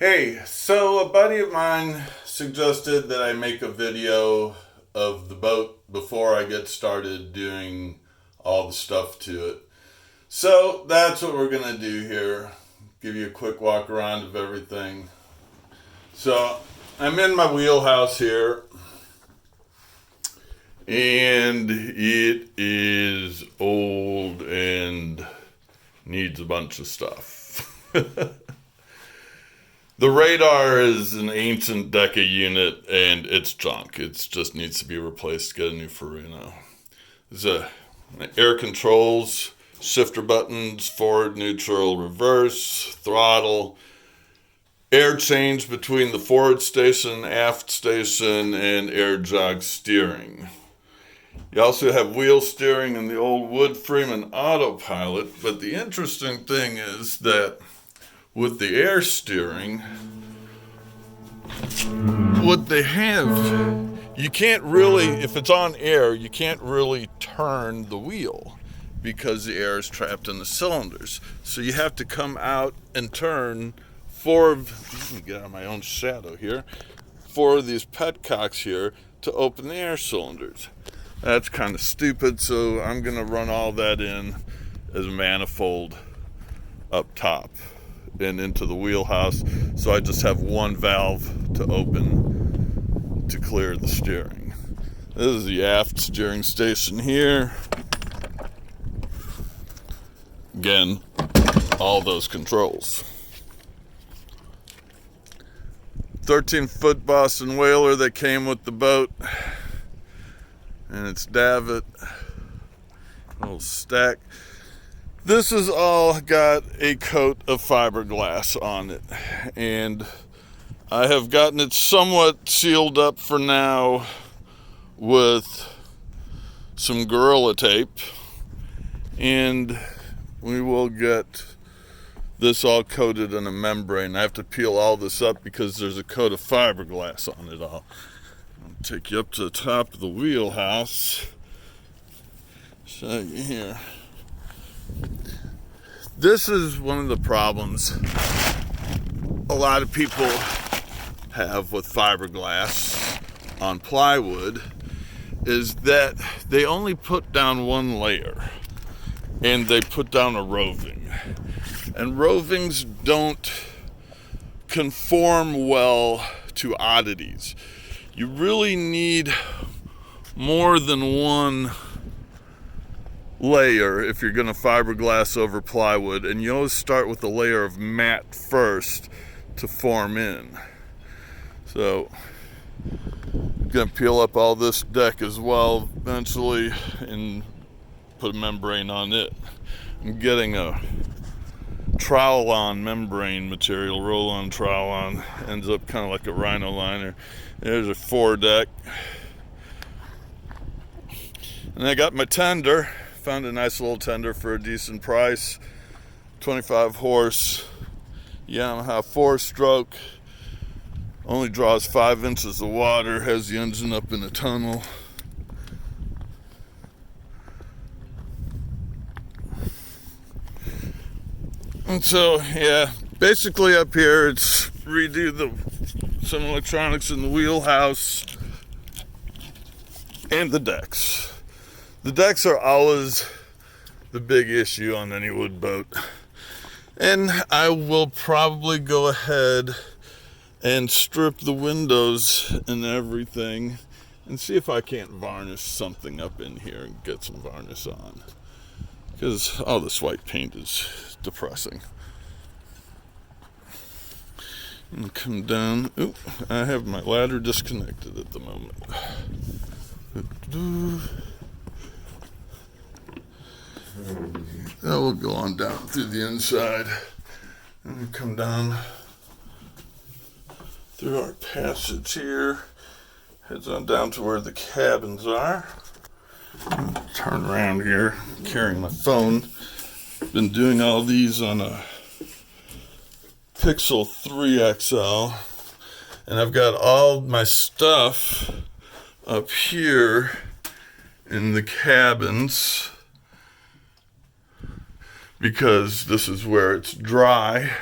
Hey, so a buddy of mine suggested that I make a video of the boat before I get started doing all the stuff to it. So that's what we're going to do here. Give you a quick walk around of everything. So I'm in my wheelhouse here, and it is old and needs a bunch of stuff. The radar is an ancient Deca unit, and it's junk. It just needs to be replaced, get a new Farino. There's air controls, shifter buttons, forward, neutral, reverse, throttle, air change between the forward station, aft station, and air jog steering. You also have wheel steering and the old wood frame and autopilot, but the interesting thing is that with the air steering, what they have, you can't really, if it's on air, you can't really turn the wheel because the air is trapped in the cylinders. So you have to come out and turn let me get out of my own shadow here, four of these petcocks here to open the air cylinders. That's kind of stupid, so I'm going to run all that in as a manifold up top and into the wheelhouse, so I just have one valve to open to clear the steering. This is the aft steering station here. Again, all those controls. 13-foot Boston Whaler that came with the boat, and it's davit, little stack. This has all got a coat of fiberglass on it, and I have gotten it somewhat sealed up for now with some Gorilla Tape, and we will get this all coated in a membrane. I have to peel all this up because there's a coat of fiberglass on it all. I'll take you up to the top of the wheelhouse, show you here. This is one of the problems a lot of people have with fiberglass on plywood, is that they only put down one layer, and they put down a roving. And rovings don't conform well to oddities. You really need more than one layer if you're going to fiberglass over plywood, and you always start with a layer of mat first to form in. So I'm going to peel up all this deck as well eventually and put a membrane on it. I'm getting a trowel-on membrane material, roll-on trowel-on, ends up kind of like a rhino liner. There's a foredeck, and I got my tender. Found a nice little tender for a decent price. 25 horse Yamaha 4-stroke. Only draws 5 inches of water. Has the engine up in a tunnel. And so, yeah, basically up here it's redo some electronics in the wheelhouse and the decks. The decks are always the big issue on any wood boat. And I will probably go ahead and strip the windows and everything and see if I can't varnish something up in here and get some varnish on. Because all this white paint is depressing. And come down. Oop, I have my ladder disconnected at the moment. That will go on down through the inside, and we come down through our passage here, heads on down to where the cabins are. Turn around here, carrying my phone. Been doing all these on a Pixel 3 XL, and I've got all my stuff up here in the cabins because this is where it's dry.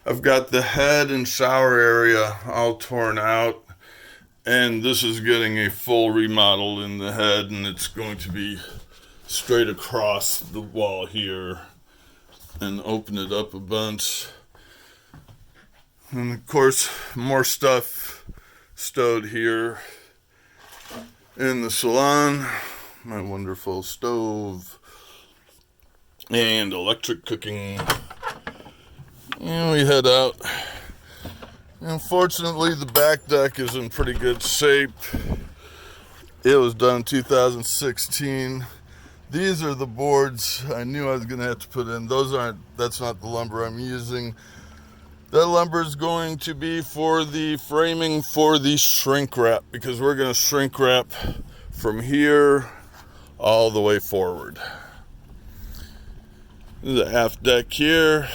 I've got the head and shower area all torn out, and this is getting a full remodel in the head, and it's going to be straight across the wall here and open it up a bunch. And of course, more stuff stowed here in the salon. My wonderful stove and electric cooking. And we head out. Unfortunately, the back deck is in pretty good shape. It was done in 2016. These are the boards I knew I was going to have to put in. That's not the lumber I'm using. That lumber is going to be for the framing for the shrink wrap, because we're going to shrink wrap from here all the way forward. There's a half deck here.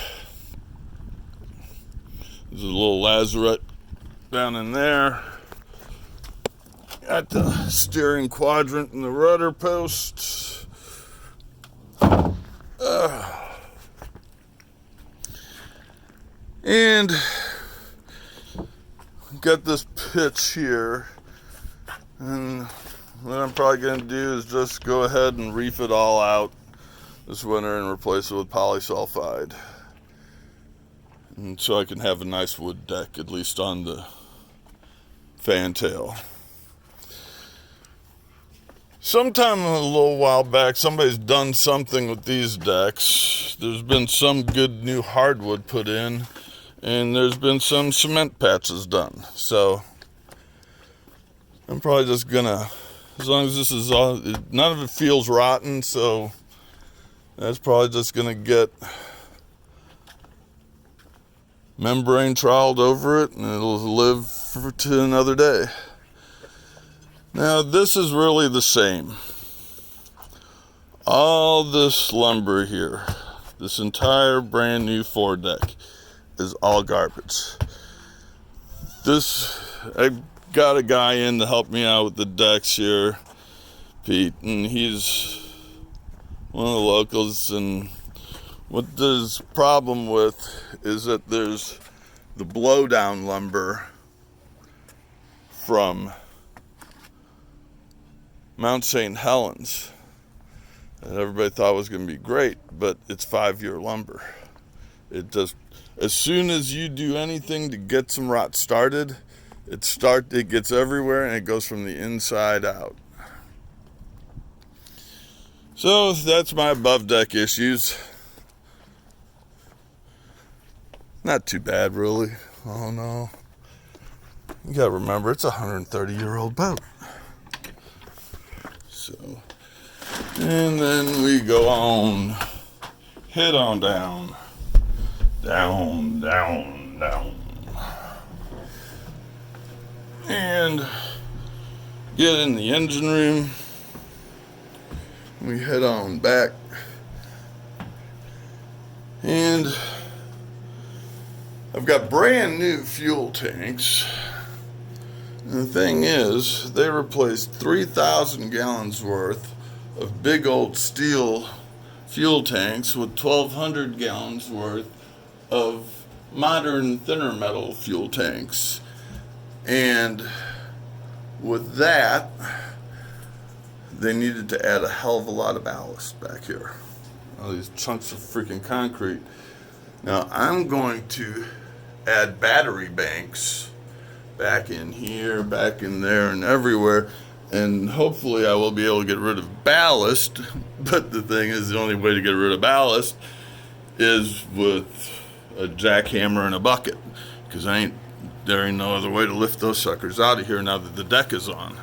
There's a little lazarette down in there. Got the steering quadrant and the rudder posts. And got this pitch here. And what I'm probably going to do is just go ahead and reef it all out this winter and replace it with polysulfide. And so I can have a nice wood deck, at least on the fantail. Sometime a little while back, somebody's done something with these decks. There's been some good new hardwood put in, and there's been some cement patches done. So I'm probably just gonna, as long as this is all, none of it feels rotten, so that's probably just gonna get membrane troweled over it, and it'll live to another day. Now this is really the same. All this lumber here, this entire brand new foredeck, is all garbage. I got a guy in to help me out with the decks here, Pete, and he's one of the locals, and what there's problem with is that there's the blowdown lumber from Mount St. Helens that everybody thought was going to be great, but it's 5-year lumber. It just, as soon as you do anything to get some rot started, it gets everywhere, and it goes from the inside out. So that's my above deck issues. Not too bad, really. Oh no. You gotta remember, it's a 130-year-old boat. So, and then we go on, head on down, down, down, down, and get in the engine room. We head on back, and I've got brand new fuel tanks. And the thing is, they replaced 3,000 gallons worth of big old steel fuel tanks with 1,200 gallons worth of modern thinner metal fuel tanks. And with that, they needed to add a hell of a lot of ballast back here. All these chunks of freaking concrete. Now I'm going to add battery banks back in here, back in there, and everywhere, and hopefully I will be able to get rid of ballast. But the thing is, the only way to get rid of ballast is with a jackhammer and a bucket, because there ain't no other way to lift those suckers out of here now that the deck is on.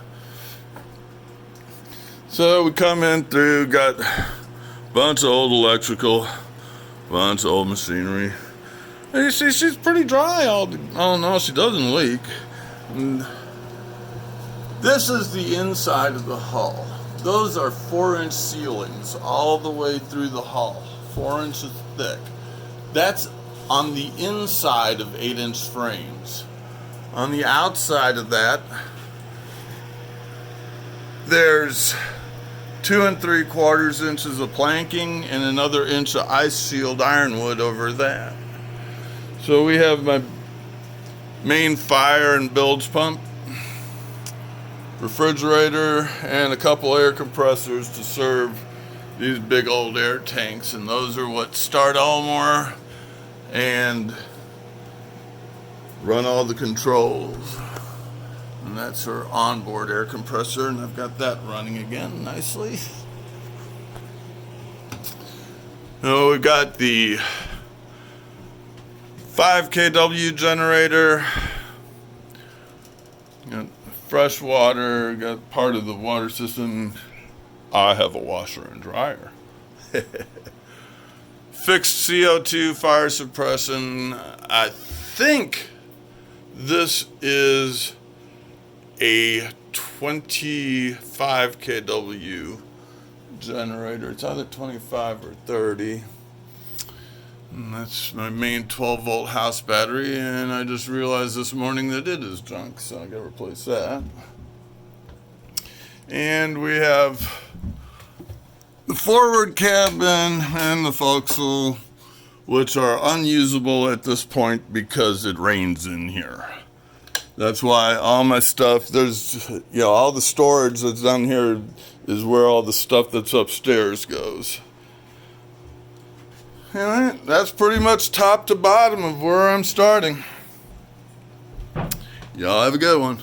So we come in through, got a bunch of old electrical, bunch of old machinery. And you see, she's pretty dry. Oh no, she doesn't leak. And this is the inside of the hull. Those are 4-inch ceilings all the way through the hull, 4 inches thick. That's on the inside of 8-inch frames. On the outside of that, there's 2 3/4 inches of planking and another inch of ice shield ironwood over that. So we have my main fire and bilge pump, refrigerator, and a couple air compressors to serve these big old air tanks, and those are what start Elmore and run all the controls. And that's her onboard air compressor, and I've got that running again nicely. Now we've got the 5 kW generator, got fresh water, got part of the water system. I have a washer and dryer. Fixed CO2 fire suppression. I think this is a 25 kW generator. It's either 25 or 30. And that's my main 12 volt house battery, and I just realized this morning that it is junk, so I gotta replace that. And we have the forward cabin and the forecastle, which are unusable at this point because it rains in here. That's why all my stuff, there's, all the storage that's down here is where all the stuff that's upstairs goes. And that's pretty much top to bottom of where I'm starting. Y'all have a good one.